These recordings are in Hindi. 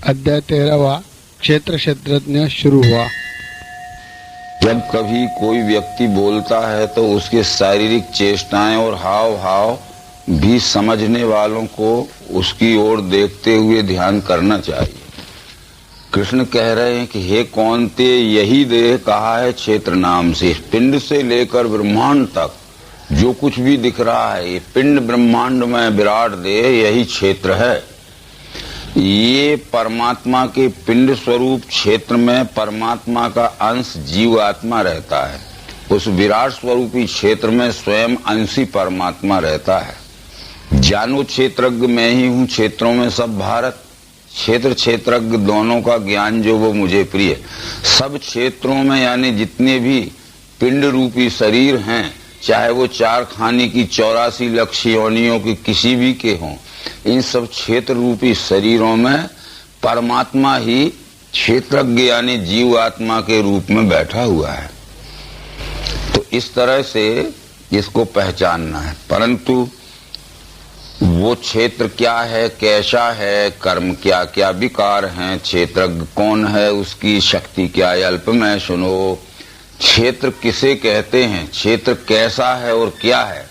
अध्याय 13वां क्षेत्र क्षेत्रज्ञ शुरू हुआ। जब कभी कोई व्यक्ति बोलता है तो उसके शारीरिक चेष्टाएं और हाव भाव भी समझने वालों को उसकी ओर देखते हुए ध्यान करना चाहिए। कृष्ण कह रहे हैं कि हे कौन्ते, यही देह कहा है क्षेत्र नाम से। पिंड से लेकर ब्रह्मांड तक जो कुछ भी दिख रहा है, ये पिंड ब्रह्मांड में विराट देह यही क्षेत्र है। ये परमात्मा के पिंड स्वरूप क्षेत्र में परमात्मा का अंश जीव आत्मा रहता है। उस विराट स्वरूपी क्षेत्र में स्वयं अंशी परमात्मा रहता है। जानो क्षेत्रज्ञ मैं ही हूँ, क्षेत्रों में सब भारत। क्षेत्र क्षेत्रज्ञ दोनों का ज्ञान जो वो मुझे प्रिय। सब क्षेत्रों में यानी जितने भी पिंड रूपी शरीर हैं, चाहे वो 4 खाने की 84 लाख योनियों की किसी भी के हों, इन सब क्षेत्र रूपी शरीरों में परमात्मा ही क्षेत्रज्ञ यानी जीव आत्मा के रूप में बैठा हुआ है। तो इस तरह से इसको पहचानना है। परंतु वो क्षेत्र क्या है, कैसा है, कर्म क्या क्या विकार हैं, क्षेत्रज्ञ कौन है, उसकी शक्ति क्या है, अल्प में सुनो। क्षेत्र किसे कहते हैं, क्षेत्र कैसा है और क्या है,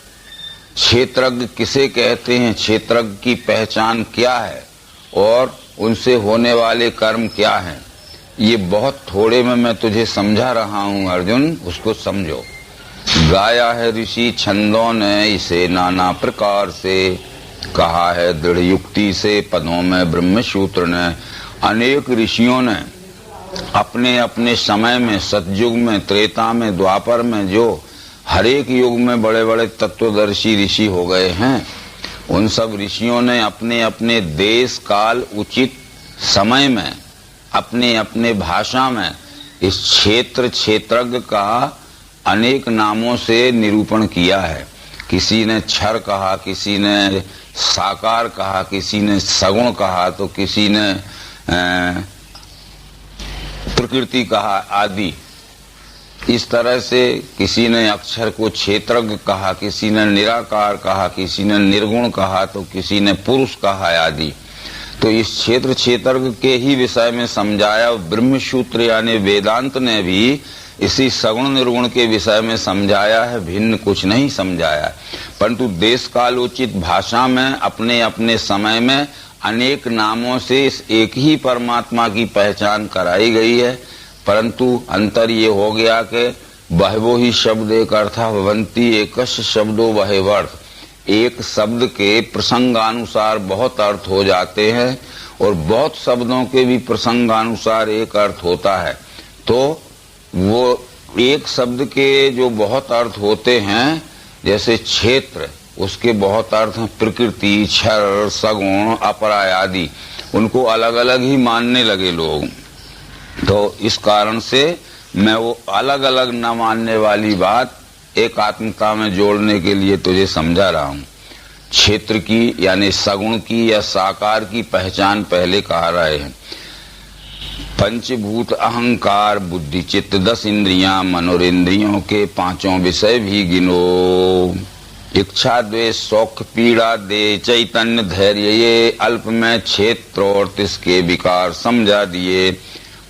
क्षेत्रज्ञ किसे कहते हैं, क्षेत्रज्ञ की पहचान क्या है और उनसे होने वाले कर्म क्या हैं, ये बहुत थोड़े में मैं तुझे समझा रहा हूं अर्जुन, उसको समझो। गाया है ऋषि छंदों ने इसे नाना प्रकार से, कहा है दृढ़ युक्ति से पदों में ब्रह्मसूत्र ने। अनेक ऋषियों ने अपने अपने समय में, सतयुग में, त्रेता में, द्वापर में, जो हर एक युग में बड़े बड़े तत्वदर्शी ऋषि हो गए हैं, उन सब ऋषियों ने अपने अपने देश काल उचित समय में अपने अपने भाषा में इस क्षेत्र क्षेत्रज्ञ का अनेक नामों से निरूपण किया है। किसी ने क्षर कहा, किसी ने साकार कहा, किसी ने सगुण कहा, तो किसी ने प्रकृति कहा आदि। इस तरह से किसी ने अक्षर को क्षेत्रज्ञ कहा, किसी ने निराकार कहा, किसी ने निर्गुण कहा, तो किसी ने पुरुष कहा आदि। तो इस क्षेत्र क्षेत्रज्ञ के ही विषय में समझाया। ब्रह्मसूत्र यानी वेदांत ने भी इसी सगुण निर्गुण के विषय में समझाया है, भिन्न कुछ नहीं समझाया। परंतु देश कालोचित भाषा में अपने अपने समय में अनेक नामों से इस एक ही परमात्मा की पहचान कराई गई है। परंतु अंतर ये हो गया कि बहवो ही शब्द एक अर्था भवंती एकश शब्दो बहेवर्थ। एक शब्द के प्रसंगानुसार बहुत अर्थ हो जाते हैं और बहुत शब्दों के भी प्रसंगानुसार एक अर्थ होता है। तो वो एक शब्द के जो बहुत अर्थ होते हैं, जैसे क्षेत्र, उसके बहुत अर्थ हैं प्रकृति, क्षर, सगुण, अपरा आदि। उनको अलग अलग ही मानने लगे लोग। तो इस कारण से मैं वो अलग अलग न मानने वाली बात एकात्मता में जोड़ने के लिए तुझे समझा रहा हूँ। क्षेत्र की यानी सगुण की या साकार की पहचान पहले कहा रहे हैं। पंचभूत अहंकार बुद्धि चित्त 10 इंद्रियां, मनोरेंद्रियों के 5 विषय भी गिनो। इच्छा द्वेष शौक पीड़ा दे चैतन्य धैर्य, ये अल्प में क्षेत्र और तिसके विकार समझा दिए।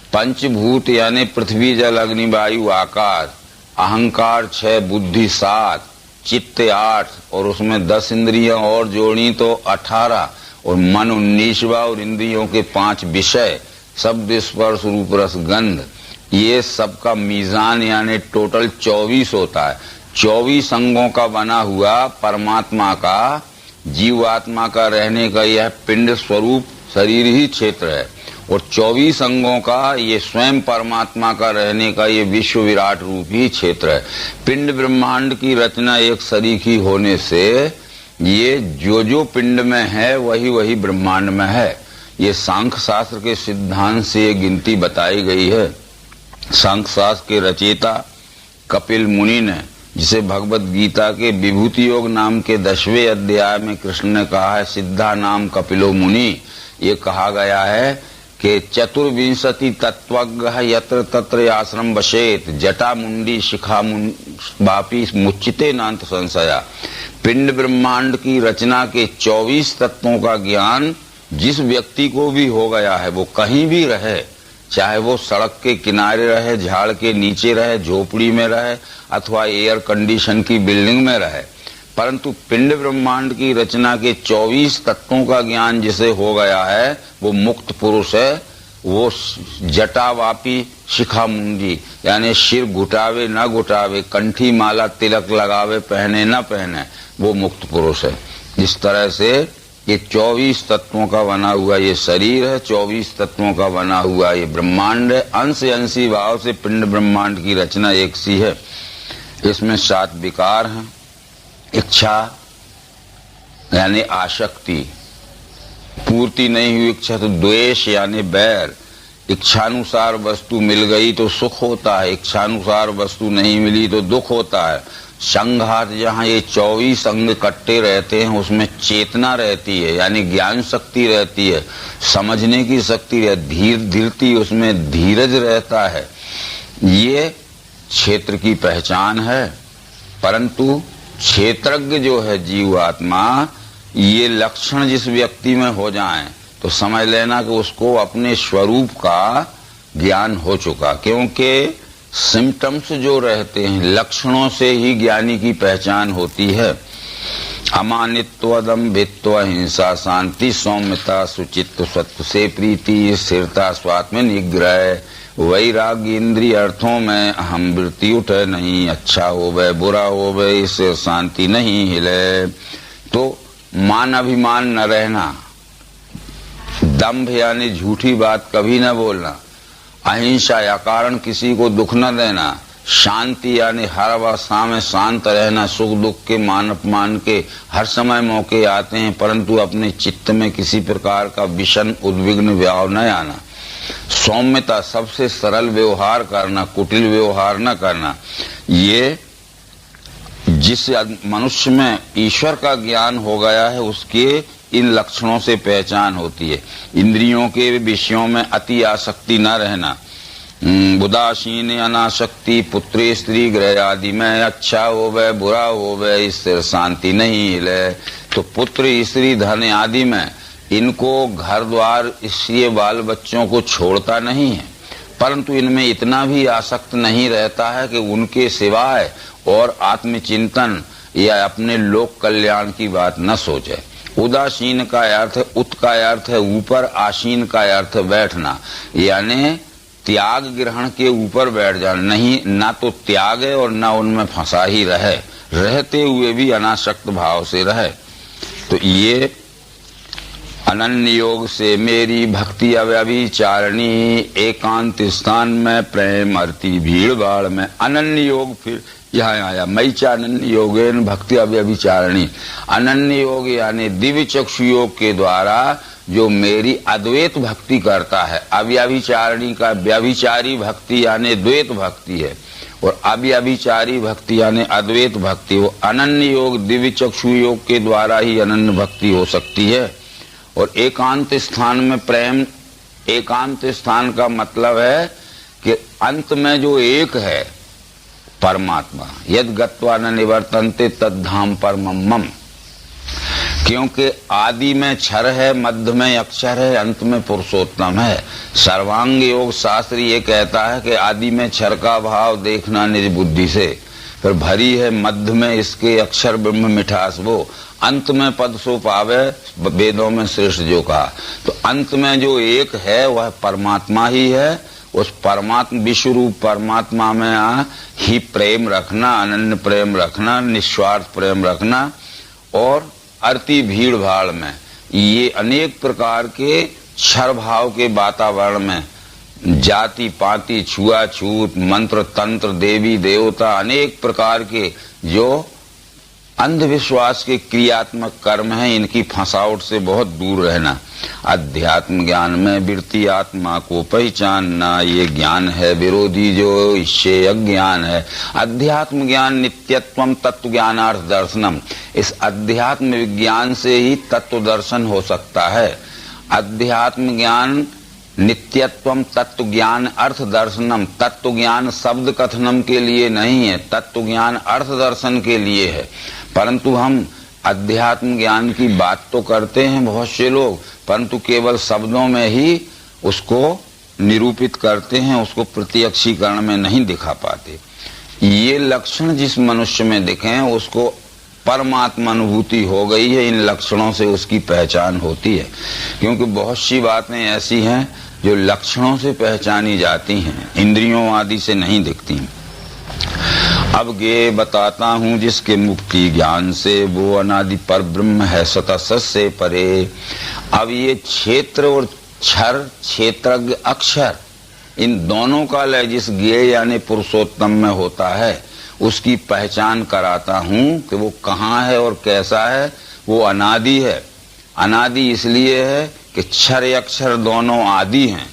पंचभूत यानी पृथ्वी जल अग्नि वायु आकाश, अहंकार 6, बुद्धि 7, चित्त 8 और उसमें 10 इंद्रियां और जोड़ी तो 18 और मन 19वां और इंद्रियों के 5 विषय, शब्द स्पर्श रूप रस गंध, ये सबका मीजान यानी टोटल 24 होता है। 24 अंगों का बना हुआ परमात्मा का, जीवात्मा का रहने का यह पिंड स्वरूप शरीर ही क्षेत्र है और 24 अंगों का ये स्वयं परमात्मा का रहने का ये विश्व विराट रूप ही क्षेत्र है। पिंड ब्रह्मांड की रचना एक सरीखी होने से ये जो पिंड में है वही वही ब्रह्मांड में है। ये सांख्य शास्त्र के सिद्धांत से ये गिनती बताई गई है। सांख्य शास्त्र के रचयिता कपिल मुनि ने, जिसे भगवत गीता के विभूति योग नाम के 10वें अध्याय में कृष्ण ने कहा है सिद्धा नाम कपिलो मुनि, ये कहा गया है कि चतुर्विंशति तत्वज्ञ यत्र तत्र आश्रम बसेत, जटा मुंडी शिखा वापी मुच्चिते नान्त संशया। पिंड ब्रह्मांड की रचना के 24 तत्वों का ज्ञान जिस व्यक्ति को भी हो गया है, वो कहीं भी रहे, चाहे वो सड़क के किनारे रहे, झाड़ के नीचे रहे, झोपड़ी में रहे अथवा एयर कंडीशन की बिल्डिंग में रहे, परंतु पिंड ब्रह्मांड की रचना के 24 तत्वों का ज्ञान जिसे हो गया है वो मुक्त पुरुष है। वो जटावापी शिखा मुंडी, यानी सिर घुटावे न घुटावे, कंठी माला तिलक लगावे पहने न पहने, वो मुक्त पुरुष है। इस तरह से ये 24 तत्वों का बना हुआ ये शरीर है, 24 तत्वों का बना हुआ ये ब्रह्मांड है। अंश अंशी भाव से पिंड ब्रह्मांड की रचना एक सी है। इसमें 7 विकार हैं। इच्छा यानी आसक्ति, पूर्ति नहीं हुई इच्छा तो द्वेष यानी बैर। इच्छानुसार वस्तु मिल गई तो सुख होता है, इच्छानुसार वस्तु नहीं मिली तो दुख होता है। संघात, जहाँ ये 24 अंग कट्टे रहते हैं उसमें चेतना रहती है, यानी ज्ञान शक्ति रहती है, समझने की शक्ति रहती है, धीरती उसमें धीरज रहता है। ये क्षेत्र की पहचान है। परंतु क्षेत्रज्ञ जो है जीवात्मा, ये लक्षण जिस व्यक्ति में हो जाएं तो समझ लेना कि उसको अपने स्वरूप का ज्ञान हो चुका, क्योंकि सिम्टम्स जो रहते हैं लक्षणों से ही ज्ञानी की पहचान होती है। अमानित्व, अदम्भित्व, हिंसा, शांति, सौम्यता, सुचित्व, सत्व से प्रीति, स्थिरता, स्वात्म निग्रह, वैराग्य, इंद्रिय अर्थों में अहम वृत्ति उठे नहीं, अच्छा होवे बुरा होवे इससे शांति नहीं हिले। तो मान अभिमान न रहना, दंभ यानी झूठी बात कभी न बोलना, अहिंसा या कारण किसी को दुख न देना, शांति यानी हर अवस्था में शांत रहना, सुख दुख के मान अपमान के हर समय मौके आते हैं परंतु अपने चित्त में किसी प्रकार का विषम उद्विग्न भाव न आना। सौम्यता, सबसे सरल व्यवहार करना, कुटिल व्यवहार न करना। ये जिस मनुष्य में ईश्वर का ज्ञान हो गया है उसके इन लक्षणों से पहचान होती है। इंद्रियों के विषयों में अति आसक्ति न रहना, उदासीन अनासक्ति, पुत्री स्त्री गृह आदि में अच्छा होवे बुरा होवे इससे शांति नहीं हिले। तो पुत्र स्त्री धन आदि में इनको घर द्वार इसलिए बाल बच्चों को छोड़ता नहीं है, परंतु इनमें इतना भी आसक्त नहीं रहता है कि उनके सिवाय और आत्मचिंतन या अपने लोक कल्याण की न सोचे। उदासीन का अर्थ, उत का अर्थ है ऊपर, आसीन का अर्थ है बैठना, यानी त्याग ग्रहण के ऊपर बैठ जाना। नहीं, ना तो त्याग है और ना उनमें फंसा ही रहे, रहते हुए भी अनासक्त भाव से रहे। तो ये अनन्य योग से मेरी भक्ति अव्यभिचारिणी, एकांत स्थान में प्रेम अरती भीड़ भाड़ में। अनन्य योग फिर यहाँ आया, मई चानन्य योगेन भक्ति अव्यभिचारिणी। अनन्य योग यानी दिव्य चक्षु योग के द्वारा जो मेरी अद्वैत भक्ति करता है। अव्यभिचारिणी का व्यभिचारी भक्ति यानी द्वैत भक्ति है और अव्यभिचारी भक्ति यानी अद्वैत भक्ति। वो अनन्य योग दिव्य चक्षु योग के द्वारा ही अनन्य भक्ति हो सकती है। और एकांत स्थान में प्रेम, एकांत स्थान का मतलब है कि अंत में जो एक है परमात्मा, यद गत्वा न निवर्तन्ते तद धाम परमम मम। क्योंकि आदि में क्षर है, मध्य में अक्षर है, अंत में पुरुषोत्तम है। सर्वांग योग शास्त्र ये कहता है कि आदि में क्षर का भाव देखना निज बुद्धि से, फिर भरी है मध्य में इसके अक्षर ब्रह्म मिठास वो, अंत में पद सो पावे वेदों में श्रेष्ठ जो कहा। तो अंत में जो एक है वह परमात्मा ही है। उस परमात्मा विश्व रूप परमात्मा में ही प्रेम रखना, अनन्य प्रेम रखना, निस्वार्थ प्रेम रखना। और अरती भीड़ भाड़ में ये अनेक प्रकार के क्षर भाव के वातावरण में जाति पाति छुआछूत मंत्र तंत्र देवी देवता अनेक प्रकार के जो अंधविश्वास के क्रियात्मक कर्म हैं इनकी फंसावट से बहुत दूर रहना। अध्यात्म ज्ञान में वृत्ति आत्मा को पहचानना, ये ज्ञान है विरोधी जो इससे अज्ञान है। अध्यात्म ज्ञान नित्यत्वम तत्व ज्ञानार्थ दर्शनम, इस अध्यात्म विज्ञान से ही तत्व दर्शन हो सकता है। अध्यात्म ज्ञान नित्यत्वम तत्व ज्ञान अर्थ दर्शनम, तत्व ज्ञान शब्द कथनम के लिए नहीं है, तत्व ज्ञान अर्थ दर्शन के लिए है। परंतु हम अध्यात्म ज्ञान की बात तो करते हैं बहुत से लोग, परंतु केवल शब्दों में ही उसको निरूपित करते हैं, उसको प्रत्यक्षीकरण में नहीं दिखा पाते। ये लक्षण जिस मनुष्य में दिखे हैं उसको परमात्मा अनुभूति हो गई है, इन लक्षणों से उसकी पहचान होती है। क्योंकि बहुत सी बातें ऐसी हैं जो लक्षणों से पहचानी जाती हैं, इंद्रियों आदि से नहीं दिखती। अब गे बताता हूँ जिसके मुक्ति ज्ञान से, वो अनादि पर ब्रह्म है सतत सत से परे। अब ये क्षेत्र और क्षर, क्षेत्रज्ञ अक्षर, इन दोनों का लय जिस ज्ञेय यानी पुरुषोत्तम में होता है उसकी पहचान कराता हूँ कि वो कहाँ है और कैसा है। वो अनादि है। अनादि इसलिए है कि क्षर अक्षर दोनों आदि हैं।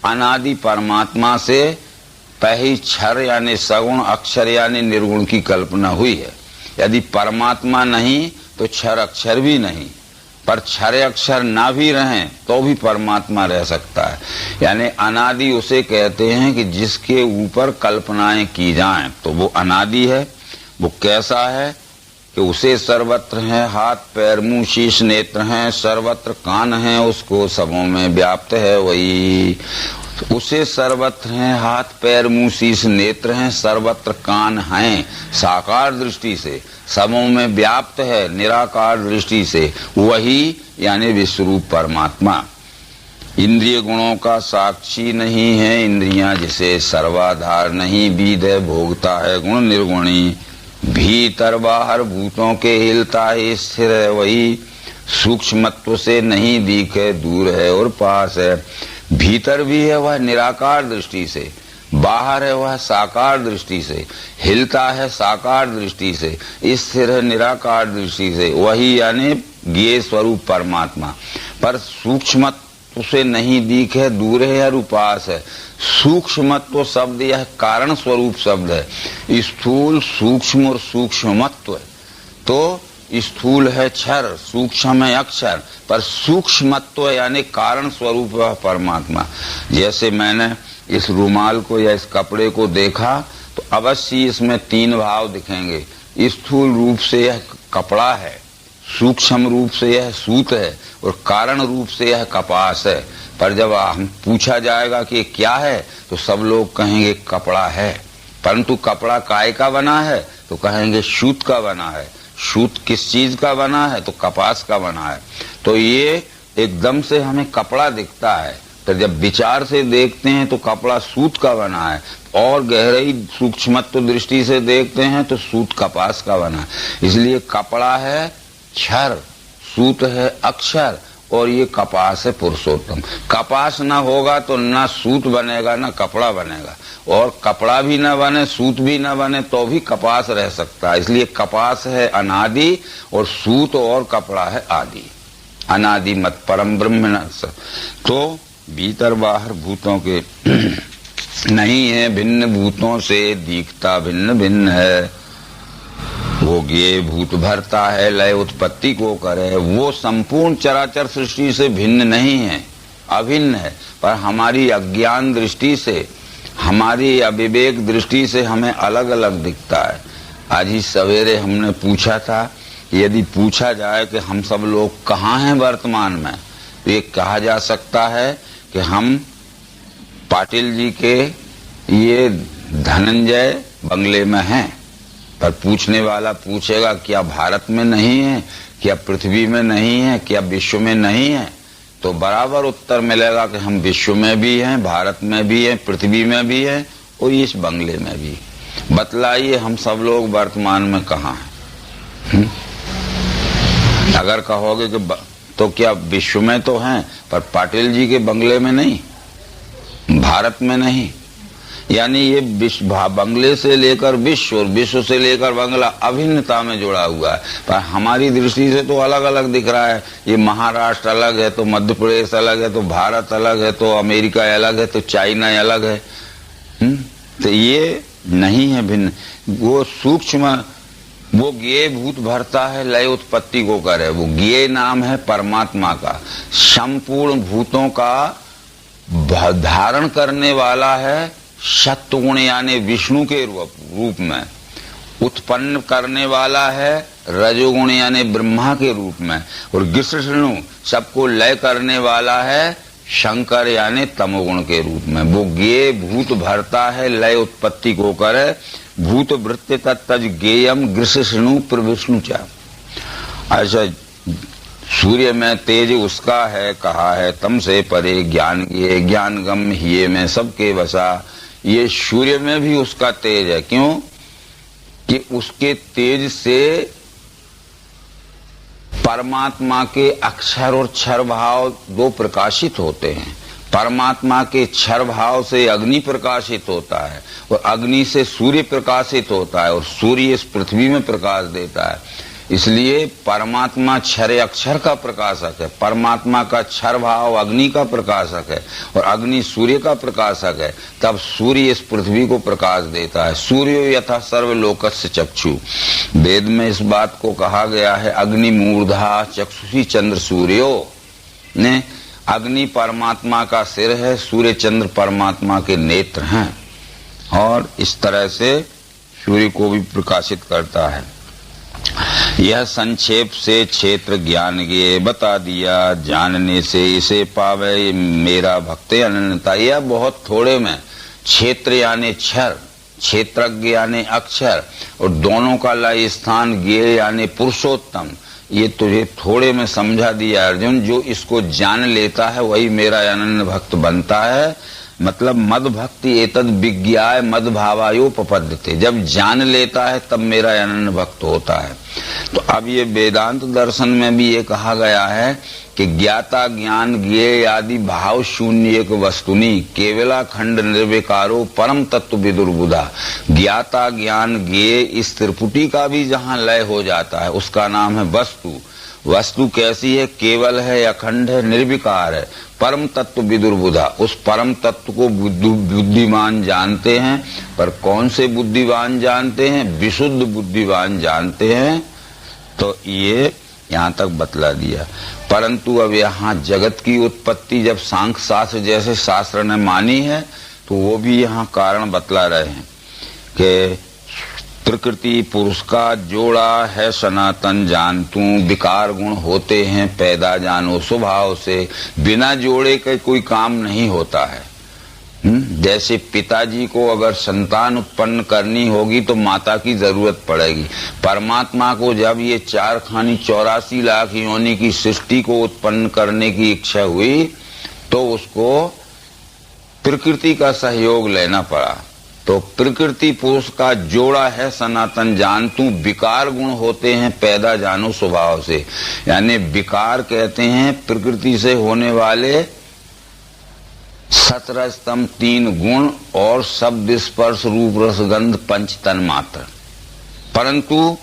अनादि परमात्मा से पहले क्षर यानी सगुण, अक्षर यानी निर्गुण की कल्पना हुई है। यदि परमात्मा नहीं तो क्षर अक्षर भी नहीं, पर क्षर अक्षर ना भी रहें तो भी परमात्मा रह सकता है। यानी अनादि उसे कहते हैं कि जिसके ऊपर कल्पनाएं की जाएं तो वो अनादि है। वो कैसा है कि उसे सर्वत्र है, हाथ पैर मुंह शीश नेत्र हैं, सर्वत्र कान हैं, उसको सबों में व्याप्त है वही। उसे सर्वत्र हैं, हाथ पैर मुंह शीश नेत्र हैं, सर्वत्र कान हैं साकार दृष्टि से, सबों में व्याप्त है निराकार दृष्टि से, वही यानी विश्वरूप परमात्मा। इंद्रिय गुणों का साक्षी नहीं है, इंद्रियां जिसे सर्वाधार नहीं, बीद है भोगता है गुण निर्गुणी, भीतर बाहर भूतों के हिलता है स्थिर है वही, सूक्ष्मत्व से नहीं दिखे दूर है और पास है। भीतर भी है वह निराकार दृष्टि से, बाहर है वह साकार दृष्टि से, हिलता है साकार दृष्टि से, स्थिर है निराकार दृष्टि से, वही यानी ज्ञेय स्वरूप परमात्मा। पर सूक्ष्मत्व से नहीं दिखे दूर है और उपास है। सूक्ष्मत्व शब्द यह कारण स्वरूप शब्द है। स्थूल सूक्ष्म और सूक्ष्मत्व, तो स्थूल है क्षर, सूक्ष्म है अक्षर, पर सूक्ष्मत्व यानी कारण स्वरूप है परमात्मा। जैसे मैंने इस रुमाल को या इस कपड़े को देखा तो अवश्य इसमें तीन भाव दिखेंगे। स्थूल रूप से यह कपड़ा है, सूक्ष्म रूप से यह सूत है और कारण रूप से यह कपास है। पर जब हम पूछा जाएगा कि क्या है तो सब लोग कहेंगे कपड़ा है। परंतु कपड़ा काय का बना है तो कहेंगे सूत का बना है। सूत किस चीज का बना है तो कपास का बना है। तो ये एकदम से हमें कपड़ा दिखता है, तो जब विचार से देखते हैं तो कपड़ा सूत का बना है, और गहराई सूक्ष्मत्व दृष्टि से देखते हैं तो सूत कपास का बना है। इसलिए कपड़ा है क्षर, सूत है अक्षर, और ये कपास है पुरुषोत्तम। कपास ना होगा तो ना सूत बनेगा ना कपड़ा बनेगा, और कपड़ा भी ना बने सूत भी ना बने तो भी कपास रह सकता है। इसलिए कपास है अनादि और सूत और कपड़ा है आदि। अनादि मत परम ब्रह्म। तो भीतर बाहर भूतों के नहीं है, भिन्न भूतों से दिखता भिन्न भिन्न है। वो ज्ञेय भूत भरता है, लय उत्पत्ति को करे। वो संपूर्ण चराचर सृष्टि से भिन्न नहीं है, अभिन्न है, पर हमारी अज्ञान दृष्टि से, हमारी अविवेक दृष्टि से हमें अलग अलग दिखता है। आज ही सवेरे हमने पूछा था, यदि पूछा जाए कि हम सब लोग कहाँ हैं वर्तमान में, तो ये कहा जा सकता है कि हम पाटिल जी के ये धनंजय बंगले में हैं। पर पूछने वाला पूछेगा क्या भारत में नहीं है, क्या पृथ्वी में नहीं है, क्या विश्व में नहीं है, तो बराबर उत्तर मिलेगा कि हम विश्व में भी हैं, भारत में भी हैं, पृथ्वी में भी हैं और इस बंगले में भी। बतलाइए हम सब लोग वर्तमान में कहाँ हैं? अगर कहोगे कि तो क्या विश्व में तो हैं, पर पाटिल जी के बंगले में नहीं, भारत में नहीं। यानी ये बंगले से लेकर विश्व और विश्व से लेकर बंगला अभिन्नता में जुड़ा हुआ है, पर हमारी दृष्टि से तो अलग अलग दिख रहा है। ये महाराष्ट्र अलग है तो मध्य प्रदेश अलग है, तो भारत अलग है, तो अमेरिका अलग है, तो चाइना अलग है। तो ये नहीं है भिन्न। वो सूक्ष्म, वो ज्ञेय भूत भरता है, लय उत्पत्ति को करे। वो ज्ञेय नाम है परमात्मा का, संपूर्ण भूतों का धारण करने वाला है सत्वगुण यानी विष्णु के रूप में। उत्पन्न करने वाला है रजोगुण यानी ब्रह्मा के रूप में, और गृष्णु सबको लय करने वाला है शंकर यानी तमोगुण के रूप में। वो ज्ञेय भूत भरता है, लय उत्पत्ति को करे, भूत वृत्ति तत्तज ज्ञेयम गृष्णु प्रविष्णु चा। ऐसा सूर्य में तेज उसका है कहा है, तम से परे ज्ञान ये ज्ञान गम हिये में सबके बसा। ये सूर्य में भी उसका तेज है, क्यों कि उसके तेज से परमात्मा के अक्षर और क्षर भाव दो प्रकाशित होते हैं। परमात्मा के क्षर भाव से अग्नि प्रकाशित होता है, और अग्नि से सूर्य प्रकाशित होता है, और सूर्य इस पृथ्वी में प्रकाश देता है। इसलिए परमात्मा क्षर अक्षर का प्रकाशक है, परमात्मा का क्षर भाव अग्नि का प्रकाशक है, और अग्नि सूर्य का प्रकाशक है। तब सूर्य इस पृथ्वी को प्रकाश देता है। सूर्य यथा सर्वलोकस्य चक्षु, वेद में इस बात को कहा गया है, अग्नि मूर्धा चक्षुषी चंद्र सूर्यो ने। अग्नि परमात्मा का सिर है, सूर्य चंद्र परमात्मा के नेत्र हैं, और इस तरह से सूर्य को भी प्रकाशित करता है। यह संक्षेप से क्षेत्र ज्ञान ये बता दिया, जानने से इसे पावे मेरा भक्त अनन्यता। यह बहुत थोड़े में क्षेत्र यानी क्षर, क्षेत्रज्ञ यानी अक्षर, और दोनों का लय स्थान ज्ञेय यानी पुरुषोत्तम, ये तुझे थोड़े में समझा दिया अर्जुन। जो इसको जान लेता है वही मेरा अनन्य भक्त बनता है। मतलब मद भक्ति एतद विज्ञाय मद भावायोपपद्यते, जब जान लेता है तब मेरा अनन्य भक्त होता है। तो अब ये वेदांत दर्शन में भी ये कहा गया है कि ज्ञाता ज्ञान ज्ञेय आदि भाव शून्य एक वस्तुनि केवला खंड निर्विकारो परम तत्व विदुर्बुधा। ज्ञाता ज्ञान ज्ञेय इस त्रिपुटी का भी जहाँ लय हो जाता है उसका नाम है वस्तु। वस्तु कैसी है? केवल है, अखंड है, निर्विकार है, परम तत्व विदुर्बुधा। उस परम तत्व को बुद्धिमान जानते हैं, पर कौन से बुद्धिमान जानते हैं? विशुद्ध बुद्धिमान जानते हैं। तो ये यहाँ तक बतला दिया। परंतु अब यहाँ जगत की उत्पत्ति जब सांख्य शास्त्र जैसे शास्त्र ने मानी है, तो वो भी यहाँ कारण बतला रहे हैं कि प्रकृति पुरुष का जोड़ा है सनातन जान तू, विकार गुण होते हैं पैदा जानो स्वभाव से। बिना जोड़े के कोई काम नहीं होता है। जैसे पिताजी को अगर संतान उत्पन्न करनी होगी तो माता की जरूरत पड़ेगी। परमात्मा को जब ये 84 लाख योनि की सृष्टि को उत्पन्न करने की इच्छा हुई तो उसको प्रकृति का सहयोग लेना पड़ा। तो प्रकृति पुरुष का जोड़ा है सनातन जान तू, विकार गुण होते हैं पैदा जानो स्वभाव से। यानी विकार कहते हैं प्रकृति से होने वाले 17 स्तंभ 3 गुण और शब्द स्पर्श रूप रस गंध पंच तन मात्र। परंतु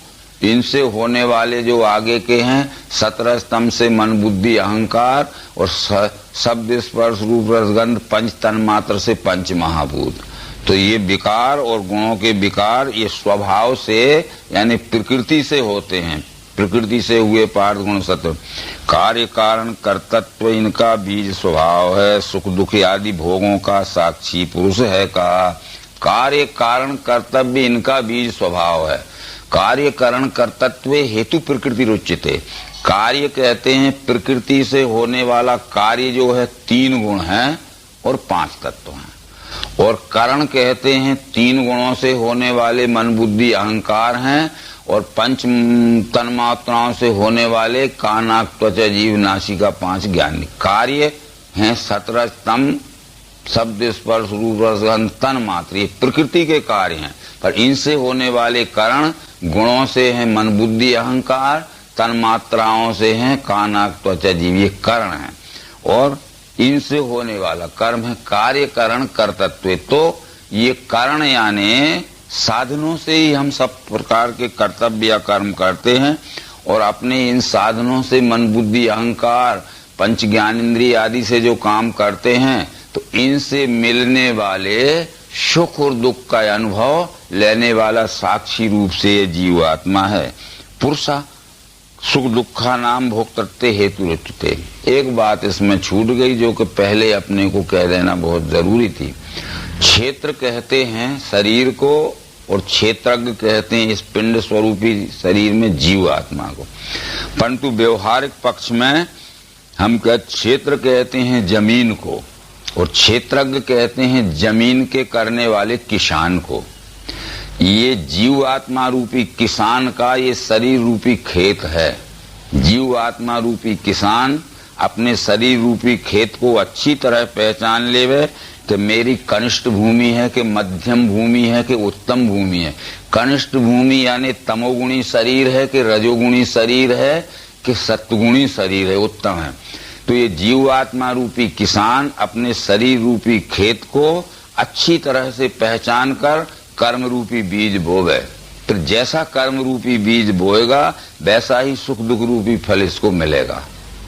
इनसे होने वाले जो आगे के हैं 17 स्तंभ से मन बुद्धि अहंकार, और शब्द स्पर्श रूप रस गंध पंच तन मात्र से पंच महाभूत। तो ये विकार और गुणों के विकार ये स्वभाव से यानी प्रकृति से होते हैं। प्रकृति से हुए पार्थ गुण सत्व। कार्य कारण कर्तत्व इनका बीज स्वभाव है, सुख दुख आदि भोगों का साक्षी पुरुष है कहा। कार्य कारण कर्तव्य इनका बीज स्वभाव है। कार्य कारण कर्तत्व हेतु प्रकृति रुचिते। कार्य कहते हैं प्रकृति से होने वाला कार्य जो है 3 गुण है और 5 तत्व हैं। और करण कहते हैं 3 गुणों से होने वाले मन बुद्धि अहंकार हैं, और 5 तन्मात्राओं से होने वाले कान नाक त्वचा जीव नासिका 5 ज्ञानी। कार्य हैं 17 स्तंभ शब्द स्पर्श रूप रस गंध तन मात्र, ये प्रकृति के कार्य हैं। पर इनसे होने वाले करण गुणों से हैं मन बुद्धि अहंकार, तन्मात्राओं से हैं कान नाक त्वचा जीव, ये करण हैं। और इनसे होने वाला कर्म है कार्य करण कर्तत्व। तो ये करण यानी साधनों से ही हम सब प्रकार के कर्तव्य या कर्म करते हैं, और अपने इन साधनों से मन बुद्धि अहंकार पंच ज्ञान इंद्रिय आदि से जो काम करते हैं, तो इनसे मिलने वाले सुख और दुख का अनुभव लेने वाला साक्षी रूप से ये जीवात्मा है। पुरुषा सुख दुखा नाम भोक्तृत्व हेतु रचते। एक बात इसमें छूट गई जो कि पहले अपने को कह देना बहुत जरूरी थी। क्षेत्र कहते हैं शरीर को और क्षेत्रज्ञ कहते हैं इस पिंड स्वरूपी शरीर में जीव आत्मा को। परंतु व्यवहारिक पक्ष में हम क्षेत्र कहते हैं जमीन को और क्षेत्रज्ञ कहते हैं जमीन के करने वाले किसान को। ये जीव आत्मा रूपी किसान का ये शरीर रूपी खेत है। जीव आत्मा रूपी किसान अपने शरीर रूपी खेत को अच्छी तरह पहचान लेवे कि मेरी कनिष्ठ भूमि है कि मध्यम भूमि है कि उत्तम भूमि है। कनिष्ठ भूमि यानी तमोगुणी शरीर है कि रजोगुणी शरीर है कि सत्वगुणी शरीर है, उत्तम है। तो ये जीव आत्मा रूपी किसान अपने शरीर रूपी खेत को अच्छी तरह से पहचान कर कर्म रूपी बीज बोवे। फिर जैसा कर्म रूपी बीज बोएगा वैसा ही सुख दुख रूपी फल इसको मिलेगा।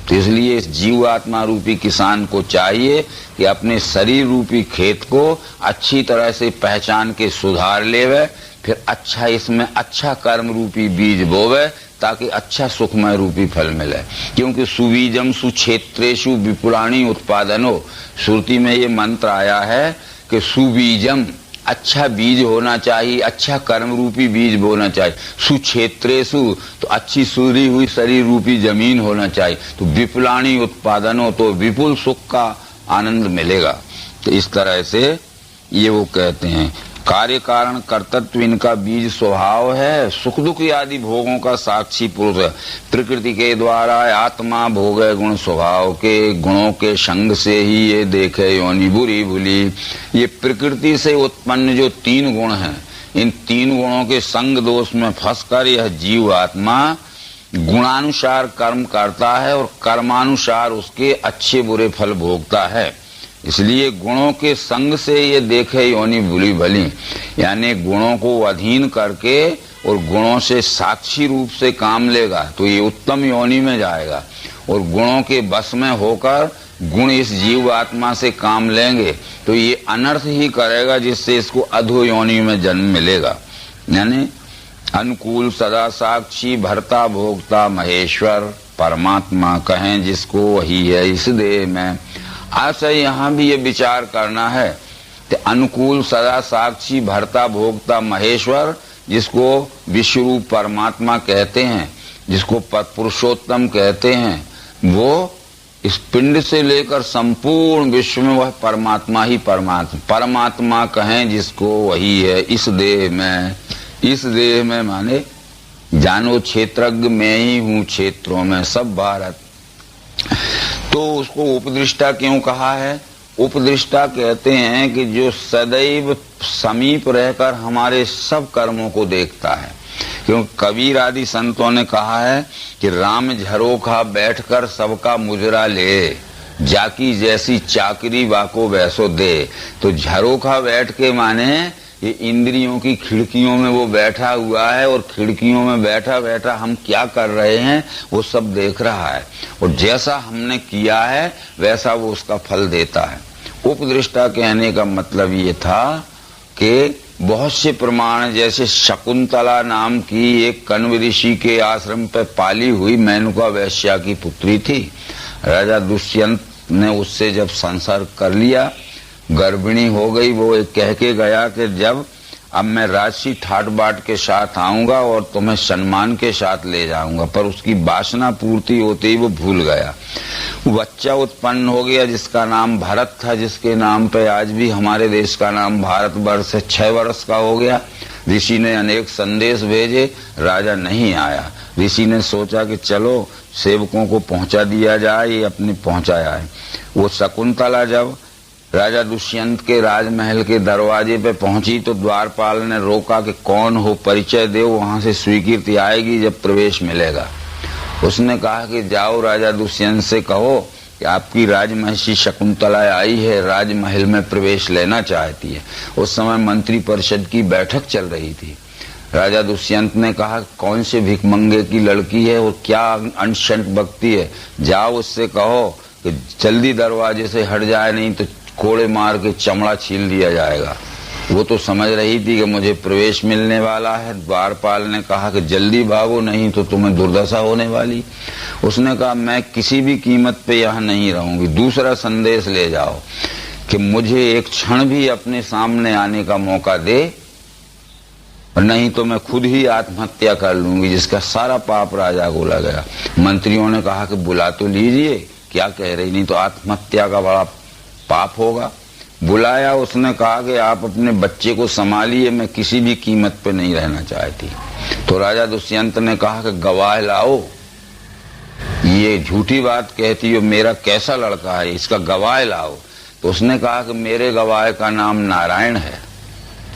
तो इसलिए इस जीव आत्मा रूपी किसान को चाहिए कि अपने शरीर रूपी खेत को अच्छी तरह से पहचान के सुधार लेवे, फिर अच्छा इसमें अच्छा कर्म रूपी बीज बोवे ताकि अच्छा सुखमय रूपी फल मिले। क्योंकि सुबीजम सुक्षेत्रेषु विपुलानि उत्पादनो, श्रुति में ये मंत्र आया है कि सुबीजम अच्छा बीज होना चाहिए, अच्छा कर्म रूपी बीज बोना चाहिए। सुक्षेत्रेषु तो अच्छी सूरी हुई शरीर रूपी जमीन होना चाहिए। तो विपुलानि उत्पादनों तो विपुल सुख का आनंद मिलेगा। तो इस तरह से ये वो कहते हैं कार्य कारण कर्तृत्व इनका बीज स्वभाव है। सुख दुख आदि भोगों का साक्षी पुरुष है। प्रकृति के द्वारा आत्मा भोगे गुण स्वभाव के, गुणों के संग से ही ये देखे योनि बुरी भूली। ये प्रकृति से उत्पन्न जो तीन गुण हैं, इन तीन गुणों के संग दोष में फंसकर यह जीव आत्मा गुणानुसार कर्म करता है और कर्मानुसार उसके अच्छे बुरे फल भोगता है। इसलिए गुणों के संग से ये देखे योनि बुरी भली, यानी गुणों को अधीन करके और गुणों से साक्षी रूप से काम लेगा तो ये उत्तम योनि में जाएगा। और गुणों के बस में होकर गुण इस जीव आत्मा से काम लेंगे तो ये अनर्थ ही करेगा, जिससे इसको अधो योनि में जन्म मिलेगा। यानी अनुकूल सदा साक्षी भरता भोगता महेश्वर परमात्मा कहें जिसको वही है इस देह में। आज यहाँ भी ये विचार करना है कि अनुकूल सदा साक्षी भरता भोगता महेश्वर जिसको विश्वरूप परमात्मा कहते हैं, जिसको पुरुषोत्तम कहते हैं, वो इस पिंड से लेकर संपूर्ण विश्व में वह परमात्मा ही परमात्मा कहें जिसको वही है इस देह में। इस देह में माने जानो क्षेत्रज्ञ मैं ही हूँ क्षेत्रों में सब भारत। तो उसको उपदृष्टा क्यों कहा है? उपदृष्टा कहते हैं कि जो सदैव समीप रहकर हमारे सब कर्मों को देखता है। क्योंकि कबीर आदि संतों ने कहा है कि राम झरोखा बैठकर सबका मुजरा ले, जाकी जैसी चाकरी बाको वैसो दे। तो झरोखा बैठ के माने ये इंद्रियों की खिड़कियों में वो बैठा हुआ है और खिड़कियों में बैठा बैठा हम क्या कर रहे हैं वो सब देख रहा है और जैसा हमने किया है वैसा वो उसका फल देता है। उपदृष्टा कहने का मतलब ये था कि बहुत से प्रमाण, जैसे शकुंतला नाम की एक कण्व ऋषि के आश्रम पर पाली हुई मेनका वैश्या की पुत्री थी। राजा दुष्यंत ने उससे जब संसर्ग कर लिया, गर्भिणी हो गई, वो एक कह के गया कि जब अब मैं राशि ठाट बाट के साथ आऊंगा और तुम्हें सम्मान के साथ ले जाऊंगा, पर उसकी वासना पूर्ति होते ही वो भूल गया। बच्चा उत्पन्न हो गया जिसका नाम भरत था, जिसके नाम पे आज भी हमारे देश का नाम भारतवर्ष है। 6 वर्ष का हो गया। ऋषि ने अनेक संदेश भेजे, राजा नहीं आया। ऋषि ने सोचा कि चलो सेवकों को पहुंचा दिया जाए, ये अपने पहुंचाया है। वो शकुंतला जब राजा दुष्यंत के राजमहल के दरवाजे पे पहुंची तो द्वारपाल ने रोका कि कौन हो, परिचय दो, वहां से स्वीकृति आएगी जब प्रवेश मिलेगा। उसने कहा कि जाओ राजा दुष्यंत से कहो कि आपकी राजमहिषी शकुंतला आई है, राजमहल में प्रवेश लेना चाहती है। उस समय मंत्री परिषद की बैठक चल रही थी। राजा दुष्यंत ने कहा कौन से भिखमंगे की लड़की है और क्या अनशन भक्ति है, जाओ उससे कहो कि जल्दी दरवाजे से हट जाए, नहीं तो कोड़े मार के चमड़ा छील दिया जाएगा। वो तो समझ रही थी कि मुझे प्रवेश मिलने वाला है। द्वारपाल ने कहा कि जल्दी भागो, नहीं तो तुम्हें दुर्दशा होने वाली। उसने कहा मैं किसी भी कीमत पे यहाँ नहीं रहूंगी, दूसरा संदेश ले जाओ कि मुझे एक क्षण भी अपने सामने आने का मौका दे और नहीं तो मैं खुद ही आत्महत्या कर लूंगी, जिसका सारा पाप राजा को लगेगा। मंत्रियों ने कहा कि बुला तो लीजिए, क्या कह रही, नहीं तो आत्महत्या का बड़ा पाप होगा। बुलाया, उसने कहा कि आप अपने बच्चे को संभालिए, मैं किसी भी कीमत पे नहीं रहना चाहती। तो राजा दुष्यंत ने कहा कि गवाह लाओ, ये झूठी बात कहती हो, मेरा कैसा लड़का है, इसका गवाह लाओ। तो उसने कहा कि मेरे गवाह का नाम नारायण है,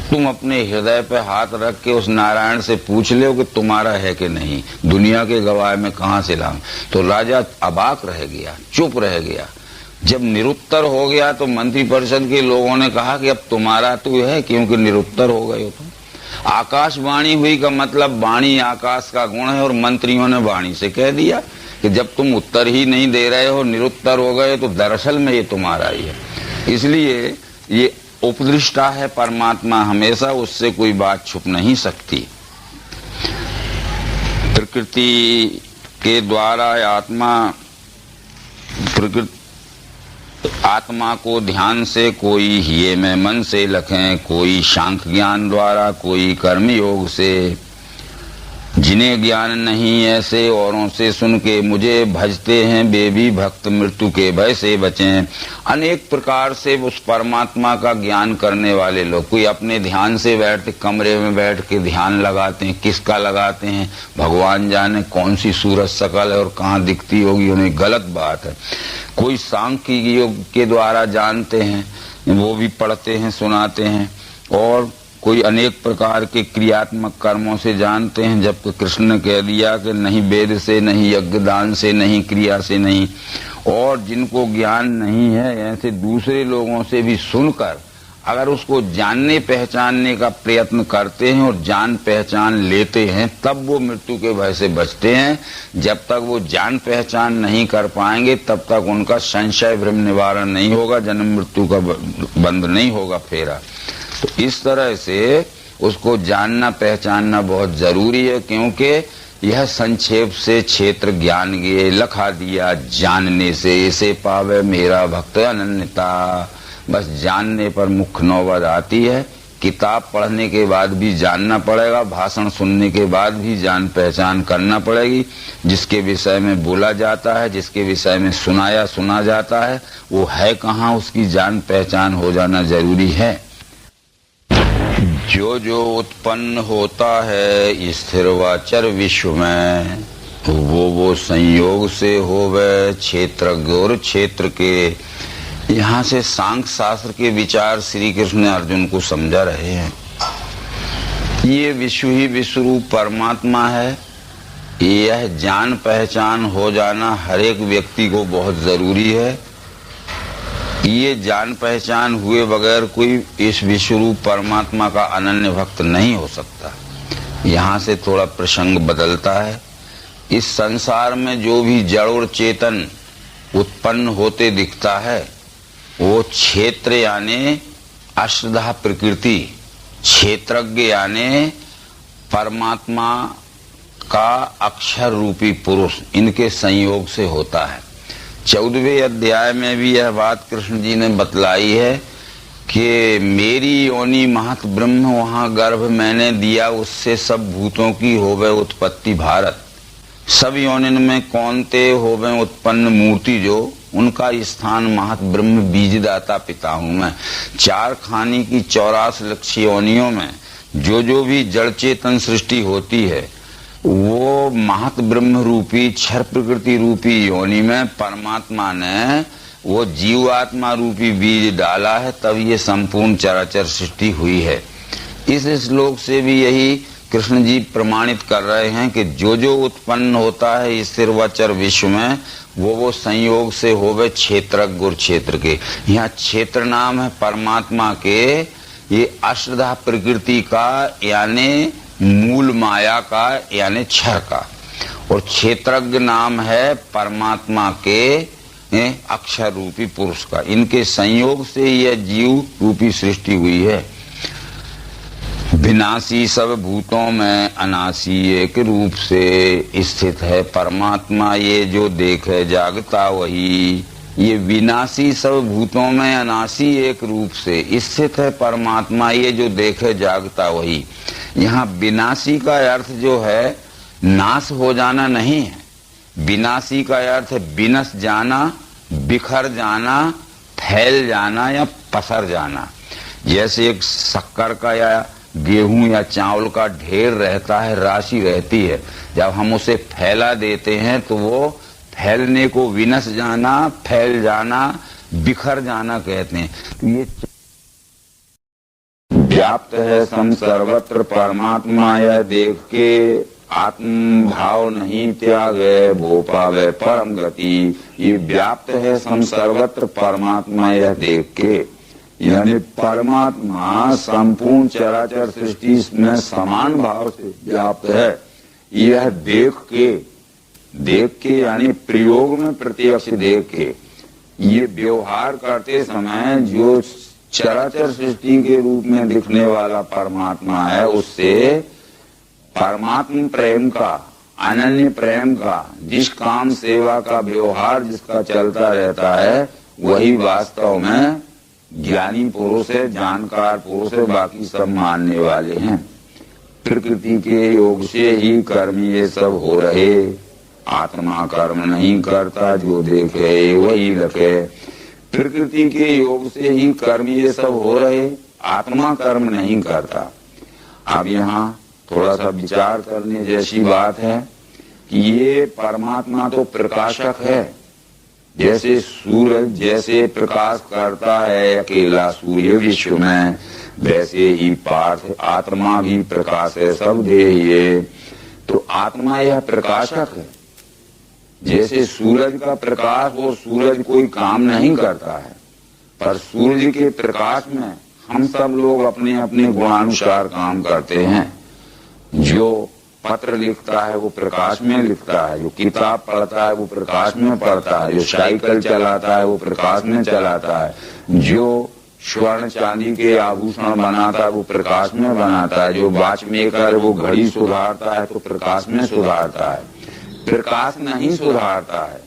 तुम अपने हृदय पे हाथ रख के उस नारायण से पूछ लो कि तुम्हारा है कि नहीं, दुनिया के गवाह में कहां से लाऊं। तो राजा अबाक रह गया, चुप रह गया। जब निरुत्तर हो गया तो मंत्रिपरिषद के लोगों ने कहा कि अब तुम्हारा तो है, क्योंकि निरुत्तर हो गए हो तुम। आकाशवाणी हुई का मतलब वाणी आकाश का गुण है, और मंत्रियों ने वाणी से कह दिया कि जब तुम उत्तर ही नहीं दे रहे हो, निरुत्तर हो गए, तो दरअसल में ये तुम्हारा ही है। इसलिए ये उपदृष्टा है परमात्मा, हमेशा उससे कोई बात छुप नहीं सकती। प्रकृति के द्वारा आत्मा को ध्यान से, कोई हिये में मन से लखें, कोई सांख्य ज्ञान द्वारा, कोई कर्म योग से। जिन्हें ज्ञान नहीं ऐसे औरों से सुन के मुझे भजते हैं, वे भी भक्त मृत्यु के भय से बचें। अनेक प्रकार से उस परमात्मा का ज्ञान करने वाले लोग, कोई अपने ध्यान से बैठते, कमरे में बैठ के ध्यान लगाते हैं, किसका लगाते हैं भगवान जाने, कौन सी सूरज सकल है और कहाँ दिखती होगी, उन्हें गलत बात है। कोई सांख्य योग के द्वारा जानते हैं, वो भी पढ़ते हैं, सुनाते हैं, और कोई अनेक प्रकार के क्रियात्मक कर्मों से जानते हैं, जबकि कृष्ण ने कह दिया कि नहीं वेद से, नहीं यज्ञ दान से, नहीं क्रिया से नहीं। और जिनको ज्ञान नहीं है, ऐसे दूसरे लोगों से भी सुनकर अगर उसको जानने पहचानने का प्रयत्न करते हैं और जान पहचान लेते हैं, तब वो मृत्यु के भय से बचते हैं। जब तक वो जान पहचान नहीं कर पाएंगे, तब तक उनका संशय भ्रम निवारण नहीं होगा, जन्म मृत्यु का बंद नहीं होगा फेरा। तो इस तरह से उसको जानना पहचानना बहुत जरूरी है, क्योंकि यह संक्षेप से क्षेत्र ज्ञान गे लखा दिया, जानने से इसे पावे मेरा भक्त अनन्यता। बस जानने पर मुख्य नौबत आती है। किताब पढ़ने के बाद भी जानना पड़ेगा, भाषण सुनने के बाद भी जान पहचान करना पड़ेगी। जिसके विषय में बोला जाता है, जिसके विषय में सुना जाता है, वो है कहाँ, उसकी जान पहचान हो जाना जरूरी है। जो जो उत्पन्न होता है स्थिर वाचर विश्व में, वो संयोग से होवे क्षेत्रज्ञ और क्षेत्र के। यहाँ से सांख्य शास्त्र के विचार श्री कृष्ण अर्जुन को समझा रहे हैं। ये विश्व ही विश्वरूप परमात्मा है, यह जान पहचान हो जाना हर एक व्यक्ति को बहुत जरूरी है। ये जान पहचान हुए बगैर कोई इस विश्वरूप परमात्मा का अनन्य भक्त नहीं हो सकता। यहाँ से थोड़ा प्रसंग बदलता है। इस संसार में जो भी जड़ और चेतन उत्पन्न होते दिखता है, वो क्षेत्र यानी अष्टधा प्रकृति, क्षेत्रज्ञ यानी परमात्मा का अक्षर रूपी पुरुष, इनके संयोग से होता है। 14वें अध्याय में भी यह बात कृष्ण जी ने बतलाई है कि मेरी योनि महत ब्रह्म, वहां गर्भ मैंने दिया, उससे सब भूतों की होवे उत्पत्ति भारत। सब योनिन में कौनते होवे उत्पन्न मूर्ति जो, उनका स्थान महत ब्रह्म बीजदाता पिता हूं मैं। 4 खानी की 84 लक्ष योनियों में जो भी जड़ चेतन सृष्टि होती है, वो महत ब्रह्म रूपी क्षर प्रकृति रूपी योनि में परमात्मा ने वो जीवात्मा रूपी बीज डाला है, तब ये संपूर्ण चराचर सृष्टि हुई है। इस श्लोक से भी यही कृष्ण जी प्रमाणित कर रहे हैं कि जो उत्पन्न होता है स्थिर वचर विश्व में, वो संयोग से होवे क्षेत्रज्ञ और क्षेत्र के। यहाँ क्षेत्र नाम है परमात्मा के, ये अष्टधा प्रकृति का यानी मूल माया का यानी क्षर का, और क्षेत्रज्ञ नाम है परमात्मा के अक्षर रूपी पुरुष का। इनके संयोग से यह जीव रूपी सृष्टि हुई है। विनाशी सब भूतों में अनाशी एक रूप से स्थित है परमात्मा, ये जो देखे जागता वही। ये विनाशी सब भूतों में अनाशी एक रूप से स्थित है परमात्मा, ये जो देखे जागता वही। यहाँ विनाशी का अर्थ जो है नाश हो जाना नहीं है, विनाशी का अर्थ है विनश जाना, बिखर जाना, फैल जाना या पसर जाना। जैसे एक शक्कर का या गेहूं या चावल का ढेर रहता है, राशि रहती है, जब हम उसे फैला देते हैं तो वो फैलने को विनश जाना, फैल जाना, बिखर जाना कहते हैं। तो ये व्याप्त है सम सर्वत्र परमात्मा, यह देख के आत्म भाव नहीं त्यागे भो पावे परम गति। ये व्याप्त है सम सर्वत्र परमात्मा, यह देख के, यानी परमात्मा संपूर्ण चराचर सृष्टि में समान भाव से व्याप्त है। यह देख के यानी प्रयोग में प्रत्यक्ष देख के, ये व्यवहार करते समय जो चराचर सृष्टि के रूप में दिखने वाला परमात्मा है, उससे परमात्मा प्रेम का, अनन्य प्रेम का, जिस काम सेवा का व्यवहार जिसका चलता रहता है, वही वास्तव में ज्ञानी पुरुष है, जानकार पुरुष है, बाकी सब मानने वाले हैं। प्रकृति के योग से ही कर्म ये सब हो रहे, आत्मा कर्म नहीं करता, जो देखे वही लखे। प्रकृति के योग से ही कर्म ये सब हो रहे, आत्मा कर्म नहीं करता। अब यहाँ थोड़ा सा विचार करने जैसी बात है कि ये परमात्मा तो प्रकाशक है, जैसे सूरज जैसे प्रकाश करता है अकेला सूर्य विश्व में, वैसे ही पार्थ आत्मा भी प्रकाश है, सब देह। तो आत्मा यह प्रकाशक है, जैसे सूरज का प्रकाश, वो सूरज कोई काम नहीं करता है, पर सूर्य के प्रकाश में हम सब लोग अपने अपने गुणानुसार काम करते हैं। जो पत्र लिखता है वो प्रकाश में लिखता है, जो किताब पढ़ता है वो प्रकाश में पढ़ता है, जो साइकिल चलाता है वो प्रकाश में चलाता है, जो स्वर्ण चांदी के आभूषण बनाता है वो प्रकाश में बनाता है, जो वॉच मेकर वो घड़ी सुधारता है तो प्रकाश में सुधारता है। प्रकाश नहीं सुधारता है,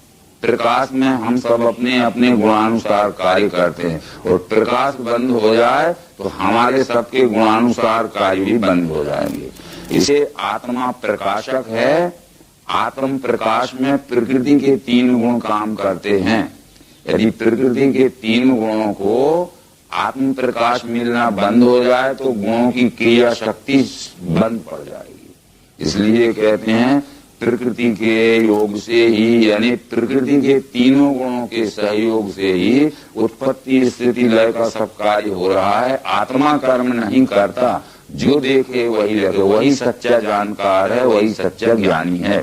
प्रकाश में हम सब अपने अपने गुणानुसार कार्य करते हैं, और प्रकाश बंद हो जाए तो हमारे सबके गुणानुसार कार्य भी बंद हो जाएंगे। इसे आत्मा प्रकाशक है। आत्म प्रकाश में प्रकृति के 3 गुण काम करते हैं। यदि प्रकृति के 3 गुणों को आत्म प्रकाश मिलना बंद हो जाए तो गुणों की क्रिया शक्ति बंद पड़ जाएगी। इसलिए कहते हैं प्रकृति के योग से ही, यानी प्रकृति के 3 गुणों के सहयोग से ही उत्पत्ति स्थिति लय का सब कार्य हो रहा है। आत्मा कर्म नहीं करता, जो देखे वही लगे, वही सच्चा जानकार है, वही सच्चा ज्ञानी है।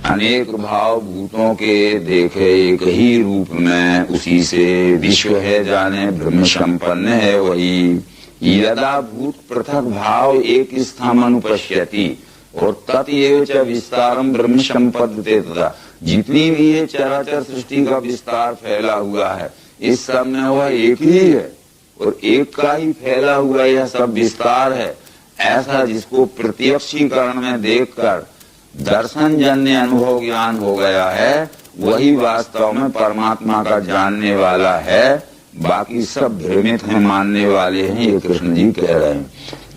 अनेक भाव भूतों के देखे एक ही रूप में, उसी से विश्व है जाने ब्रह्म संपन्न है वही। यदा भूत पृथक भाव एक स्थान अनुपश्यति और तत्एव च विस्तारम ब्रह्म संपद्यते। तथा जितनी भी ये चराचर सृष्टि का विस्तार फैला हुआ है, इस सब में वह एक ही है और एक का ही फैला हुआ यह सब विस्तार है। ऐसा जिसको प्रत्यक्षीकरण में देखकर दर्शन जन्य अनुभव ज्ञान हो गया है, वही वास्तव में परमात्मा का जानने वाला है। बाकी सब भ्रमित हैं, मानने वाले हैं, ये कृष्ण जी कह रहे हैं।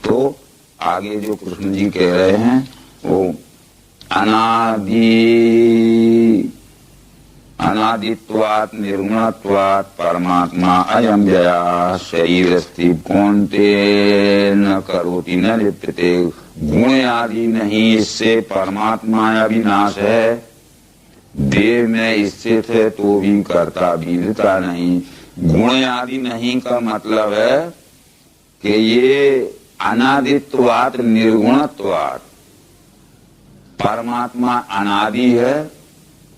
तो आगे जो कृष्ण जी कह रहे हैं वो अनादित्वात् निर्गुणत्वात् परमात्मा अयम जया शरीर स्थित कौन्ते न करोति न लिप्यते। गुण आदि नहीं, इससे परमात्मा अविनाश है। देह में स्थित है तो भी करता बीरता नहीं। गुण आदि नहीं का मतलब है कि ये अनादित्वात् निर्गुणत्वात्, परमात्मा अनादि है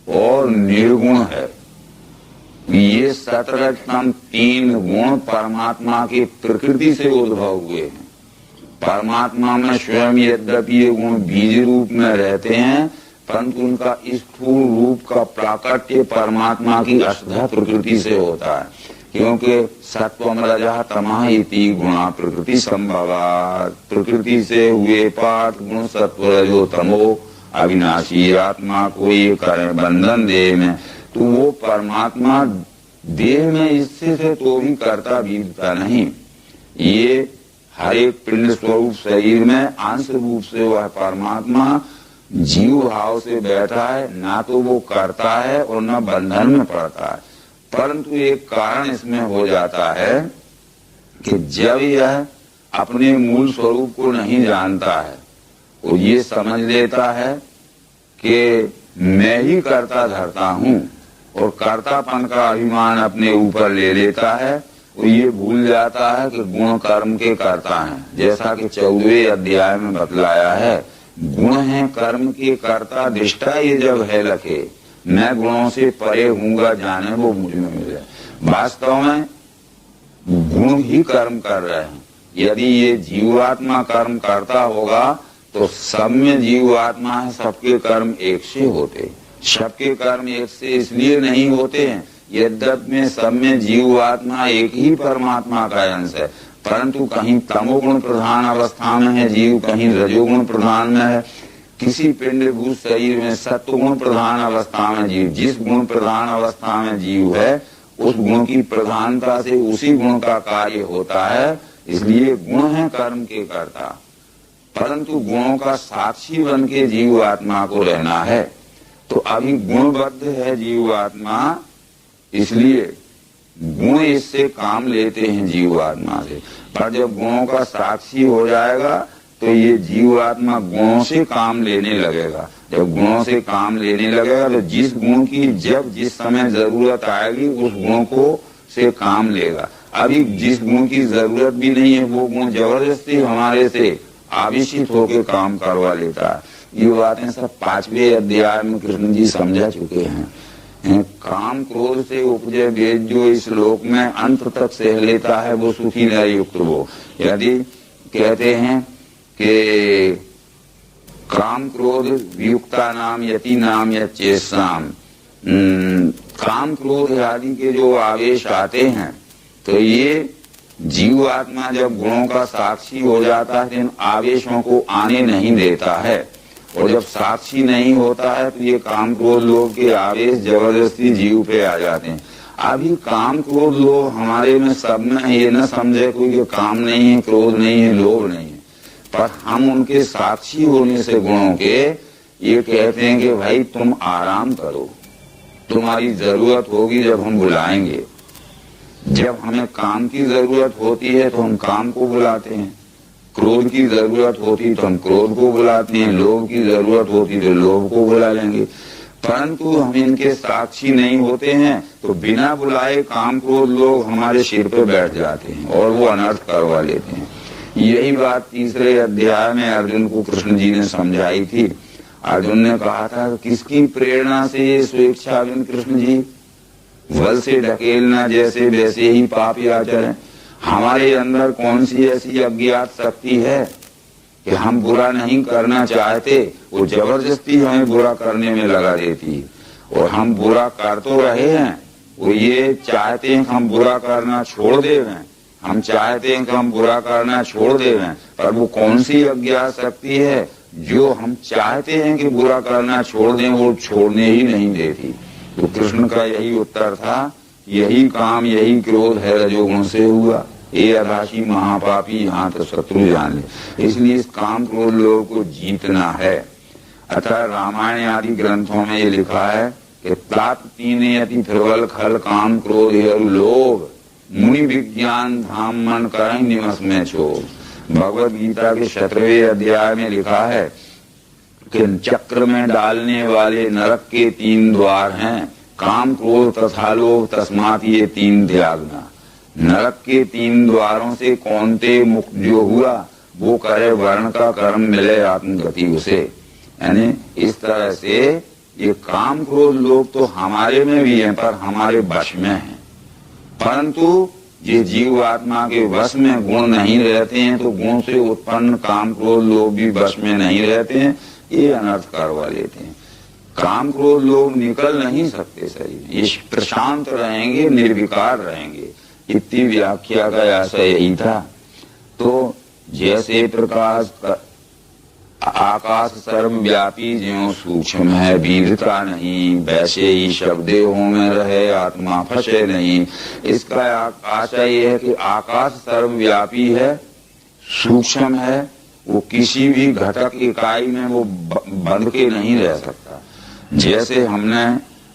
और निर्गुण है। ये सतरजतम 3 गुण परमात्मा की प्रकृति से उद्भव हुए हैं। परमात्मा में स्वयं यद्यपि ये गुण बीज रूप में रहते हैं, परंतु उनका स्थूल रूप का प्राकट्य परमात्मा की अष्टधा प्रकृति से होता है। क्योंकि सत्वम रजः तमः इति गुणा प्रकृति संभवा, प्रकृति से हुए पाठ गुण सत्व रजो तमो, अविनाशी आत्मा को ये करे बंधन देह में, तो वो परमात्मा देह में स्थित है तो भी करता बीतता नहीं। ये हर एक पिंड स्वरूप शरीर में अंश रूप से वह परमात्मा जीव भाव से बैठा है, ना तो वो करता है और न बंधन में पड़ता है। परंतु एक कारण इसमें हो जाता है कि जब यह अपने मूल स्वरूप को नहीं जानता है, वो ये समझ लेता है कि मैं ही कर्ता धरता हूँ और कर्तापन का अभिमान अपने ऊपर ले लेता है, वो ये भूल जाता है कि गुण कर्म के कर्ता हैं। जैसा कि 14वें अध्याय में बतलाया है, गुण है कर्म के कर्ता, दृष्टा ये जब है लखे, मैं गुणों से परे हूँगा जाने वो मुझ में मिले। वास्तव में गुण ही कर्म कर रहे हैं। यदि ये जीवात्मा कर्म करता होगा तो सब में जीवात्मा है, सबके कर्म एक से होते। सबके कर्म एक से इसलिए नहीं होते हैं, यद्यपि में सब में जीवात्मा एक ही परमात्मा का अंश है, परंतु कहीं तमोगुण प्रधान अवस्था में है जीव, कहीं रजोगुण प्रधान में है। किसी पिंडभूत शरीर में सत्वगुण प्रधान अवस्था में जीव, जिस गुण प्रधान अवस्था में जीव है उस गुण की प्रधानता से उसी गुण का कार्य होता है। इसलिए गुण है कर्म के कर्ता, परंतु गुणों का साक्षी बन के जीव आत्मा को रहना है। तो अभी गुणबद्ध है जीव आत्मा, इसलिए गुण इससे काम लेते हैं जीव आत्मा से। पर जब गुणों का साक्षी हो जाएगा तो ये जीव आत्मा गुणों से काम लेने लगेगा। जब गुणों से काम लेने लगेगा तो जिस गुण की जब जिस समय जरूरत आएगी उस गुण को से काम लेगा। अभी जिस गुण की जरूरत भी नहीं है वो गुण जबरदस्ती हमारे से आवेशित होकर काम करवा लेता है। ये बातें सब 5वें अध्याय में कृष्ण जी समझा चुके हैं। काम क्रोध से उपजे वेद जो इस लोक में अंत तक सह लेता है वो सुखी न युक्त वो। यदि कहते हैं कि काम क्रोध वियुक्ता नाम यति नाम या चेष्टाम, काम क्रोध आदि के जो आवेश आते हैं तो ये जीव आत्मा जब गुणों का साक्षी हो जाता है इन आवेशों को आने नहीं देता है, और जब साक्षी नहीं होता है तो ये काम क्रोध लोभ के आवेश जबरदस्ती जीव पे आ जाते हैं। अभी काम क्रोध लोभ हमारे में सब में, ये न समझे कोई कि काम नहीं है, क्रोध नहीं है, लोभ नहीं है, पर हम उनके साक्षी होने से गुणों के ये कहते हैं कि भाई तुम आराम करो, तुम्हारी जरूरत होगी जब हम बुलाएंगे। जब हमें काम की जरूरत होती है तो हम काम को बुलाते हैं, क्रोध की जरूरत होती तो हम क्रोध को बुलाते हैं, लोभ की जरूरत होती तो लोभ को बुला लेंगे। परंतु हम इनके साक्षी नहीं होते हैं तो बिना बुलाए काम क्रोध लोग हमारे सिर पे बैठ जाते हैं और वो अनर्थ करवा लेते हैं। यही बात 3रे अध्याय में अर्जुन को कृष्ण जी ने समझाई थी। अर्जुन ने कहा था किसकी प्रेरणा से ये स्वेच्छाविन कृष्ण जी बल से ढकेलना जैसे वैसे ही पाप आचरण। हमारे अंदर कौन सी ऐसी अज्ञात शक्ति है कि हम बुरा नहीं करना चाहते, वो जबरदस्ती हमें बुरा करने में लगा देती है। और हम बुरा कर तो रहे हैं, वो ये चाहते हैं कि हम बुरा करना छोड़ देवें, हम चाहते हैं कि हम बुरा करना छोड़ देवें, पर वो कौन सी अज्ञात शक्ति है जो हम चाहते हैं कि बुरा करना छोड़ दें वो छोड़ने ही नहीं देती। तो कृष्ण का यही उत्तर था, यही काम यही क्रोध है रजोगुण से हुआ, ये अभाषी महापापी यहाँ तो शत्रु जान ले। इसलिए इस काम क्रोध लोगों को जीतना है। अतः रामायण आदि ग्रंथों में ये लिखा है कि तात तीने अति प्रबल खल काम क्रोध लोभ मुनि विज्ञान धाम मन कर निवस में छोड़। भगवद गीता के 17वें अध्याय में लिखा है कि चक्र में डालने वाले नरक के 3 द्वार हैं, काम क्रोध तथा लोभ, तस्मात ये 3 त्यागना। नरक के 3 द्वारों से कौनते मुक्त जो हुआ वो करे वर्ण का कर्म मिले आत्मगति उसे। यानी इस तरह से ये काम क्रोध लोभ तो हमारे में भी है पर हमारे वश में है, परंतु ये जीव आत्मा के वश में गुण नहीं रहते हैं तो गुण से उत्पन्न काम क्रोध लोभ भी वश में नहीं रहते हैं, ये अनर्थ करवा लेते हैं। काम क्रोध लोभ निकल नहीं सकते शरीर, ये प्रशांत रहेंगे, निर्विकार रहेंगे। इतनी व्याख्या का आशय यही था। तो जैसे प्रकाश आकाश सर्वव्यापी ज्यों सूक्ष्म है बीरता नहीं, वैसे ही शब्देहों में रहे आत्मा फंसे नहीं। इसका आशय यह है कि आकाश सर्वव्यापी है, सूक्ष्म है, वो किसी भी घटक इकाई में वो बंध के नहीं रह सकता। जैसे हमने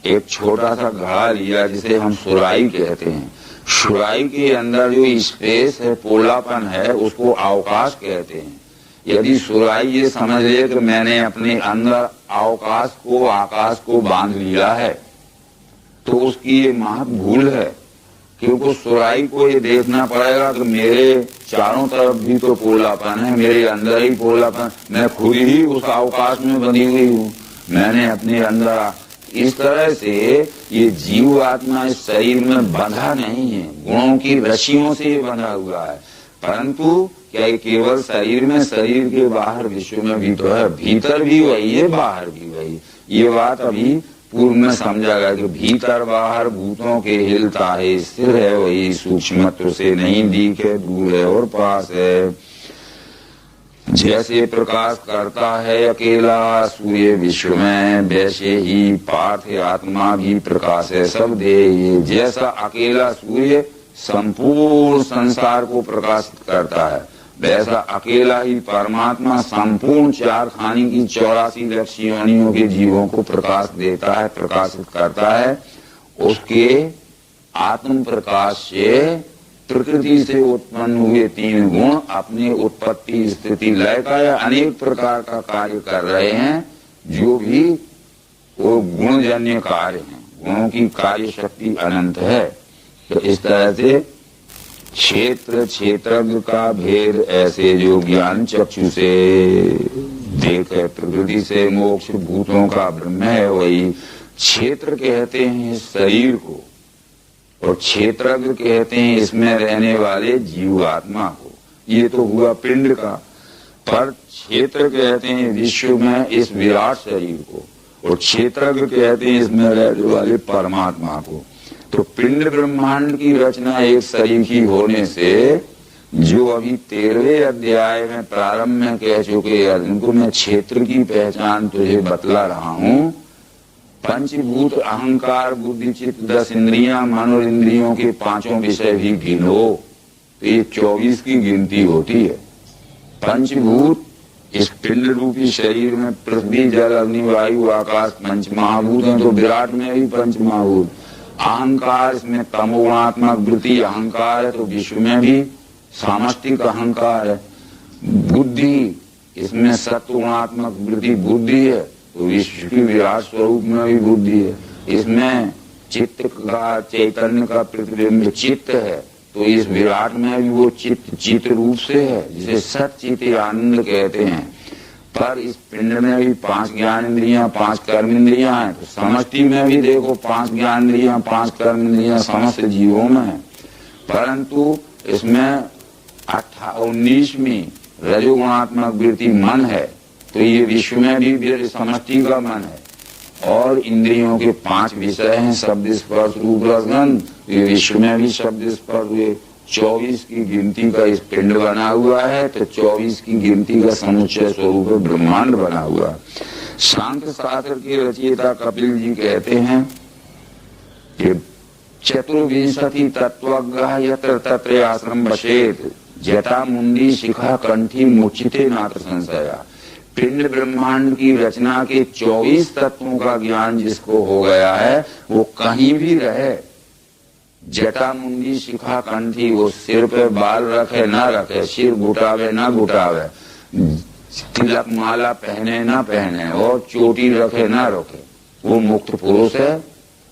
एक छोटा सा घड़ा लिया जिसे हम सुराही कहते हैं, सुराही के अंदर जो स्पेस है, पोलापन है, उसको अवकाश कहते हैं। यदि सुराही ये समझ ले कि मैंने अपने अंदर अवकाश को, आकाश को बांध लिया है, तो उसकी ये महत भूल है, क्योंकि सुराही को ये देखना पड़ेगा कि मेरे चारों तरफ भी तो पोलापन है, मेरे अंदर ही पोलापन, मैं खुद ही उस अवकाश में बंधी हुई हूँ, मैंने अपने अंदर। इस तरह से ये जीव आत्मा इस शरीर में बंधा नहीं है, गुणों की रस्सियों से ये बंधा हुआ है, परंतु क्या ये केवल शरीर में, शरीर के बाहर विश्व में भी तो है, भीतर भी वही है, बाहर भी वही। ये बात अभी पूर्व में समझा गया कि भीतर बाहर भूतों के हिलता है, स्थिर है वही, सूक्ष्मत्व से नहीं दिखे, दूर है और पास है। जैसे प्रकाश करता है अकेला सूर्य विश्व में, वैसे ही पार्थ आत्मा भी प्रकाश है सब दे। जैसा अकेला सूर्य संपूर्ण संसार को प्रकाशित करता है, वैसा अकेला ही परमात्मा संपूर्ण चार खानी की 84 लक्ष योनियों के जीवों को प्रकाश देता है, प्रकाशित करता है। उसके आत्म प्रकाश से प्रकृति से उत्पन्न हुए 3 गुण अपने उत्पत्ति, स्थिति, लय का या अनेक प्रकार का कार्य कर रहे हैं, जो भी वो गुणजन्य कार्य हैं। गुणों की कार्य शक्ति अनंत है। तो इस तरह से क्षेत्र क्षेत्रज्ञ का भेद ऐसे जो ज्ञान चक्षु से देखे, प्रकृति से मोक्ष भूतों का ब्रह्म है वही। क्षेत्र कहते हैं शरीर को, और क्षेत्रज्ञ कहते हैं इसमें रहने वाले जीव आत्मा को। ये तो हुआ पिंड का, पर क्षेत्र कहते हैं विश्व में इस विराट शरीर को, और क्षेत्रज्ञ कहते हैं इसमें रहने वाले परमात्मा को। तो पिंड ब्रह्मांड की रचना एक शरीर की होने से, जो अभी 13वें अध्याय में प्रारंभ में कह चुके अर्जुन को मैं क्षेत्र की पहचान तुझे बतला रहा हूँ। पंचभूत अहंकार बुद्धि चित्त 10 इंद्रियां, मन और इंद्रियों के 5 विषय भी गिनो, तो ये 24 की गिनती होती है। पंचभूत इस पिंड रूपी शरीर में पृथ्वी जल अग्नि वायु आकाश पंच महाभूत हैं, तो विराट में भी पंच महाभूत। अहंकार इसमें तमोगुणात्मक वृत्ति अहंकार है, तो विश्व में भी सामष्टिक अहंकार है। बुद्धि इसमें सत्वगुणात्मक वृत्ति बुद्धि है, तो विश्व की विराट स्वरूप में भी बुद्धि है। इसमें चित्त का, चैतन्य का प्रतिबिंब चित्त है, तो इस विराट में भी वो चित्त रूप से है, जिसे सच्चित आनंद कहते हैं। पर इस पिंड में भी 5 ज्ञान इंद्रियां 5 कर्म इंद्रियां हैं, तो समष्टि में भी देखो 5 ज्ञान इंद्रियां 5 कर्म इंद्रियां समस्त जीवों में है, परंतु इसमें 19वीं रजोगुणात्मक वृत्ति मन है, तो ये विश्व में भी समष्टि का मन है। और इंद्रियों के 5 विषय हैं, शब्द स्पर्श रूप रस गंध, ये विश्व में भी शब्द स्पर्श हुए। 24 की गिनती का इस पिंड बना हुआ है, तो 24 की गिनती का समुच्चय स्वरूप ब्रह्मांड बना हुआ है। सांख्य शास्त्र के रचयिता कपिल जी कहते हैं कि 24 तत्वज्ञः यत्र तत्र आश्रम बसेत जटा मुंडी शिखा कंठी मुचिते नात्र संशया। पिंड ब्रह्मांड की रचना के 24 तत्वों का ज्ञान जिसको हो गया है, वो कहीं भी रहे, जटा मुंडी शिखा कंठी, वो सिर पे बाल रखे ना रखे, सिर घुटावे ना घुटावे, तिलक माला पहने ना पहने, और चोटी रखे ना रखे, वो मुक्त पुरुष है,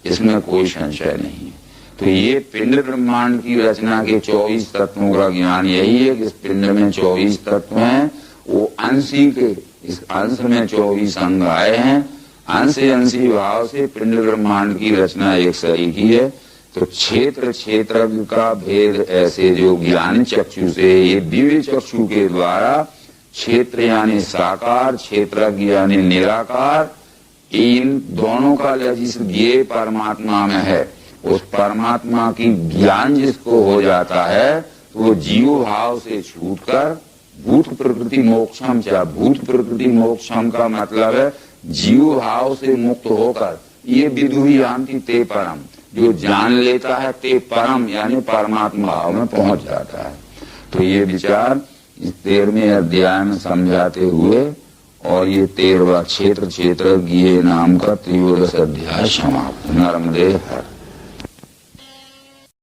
इसमें कोई संशय नहीं है। तो ये पिंड ब्रह्मांड की रचना के 24 तत्वों का ज्ञान यही है कि इस पिंड में 24 तत्व हैं, वो अंशी के, इस अंश में 24 अंग आए हैं, अंशी भाव से पिंड ब्रह्मांड की रचना एक शरीर की है। तो क्षेत्र क्षेत्रज्ञ का भेद ऐसे जो ज्ञान चक्षु से, ये दिव्य चक्षु के द्वारा क्षेत्र यानी साकार, क्षेत्रज्ञ यानी निराकार, इन दोनों का जिस ये परमात्मा में है, उस परमात्मा की ज्ञान जिसको हो जाता है, तो वो जीव भाव से छूटकर भूत प्रकृति मोक्षम क्या, भूत प्रकृति मोक्षम का मतलब है जीव भाव से मुक्त होकर ये विदुही यान्ति ते परम, जो जान लेता है ते परम यानी परमात्मा भाव में पहुंच जाता है। तो ये विचार इस 13वें अध्याय में समझाते हुए और ये 13वां क्षेत्र गीहे नाम का 13 अध्याय समाप्त। नर्मदे हर।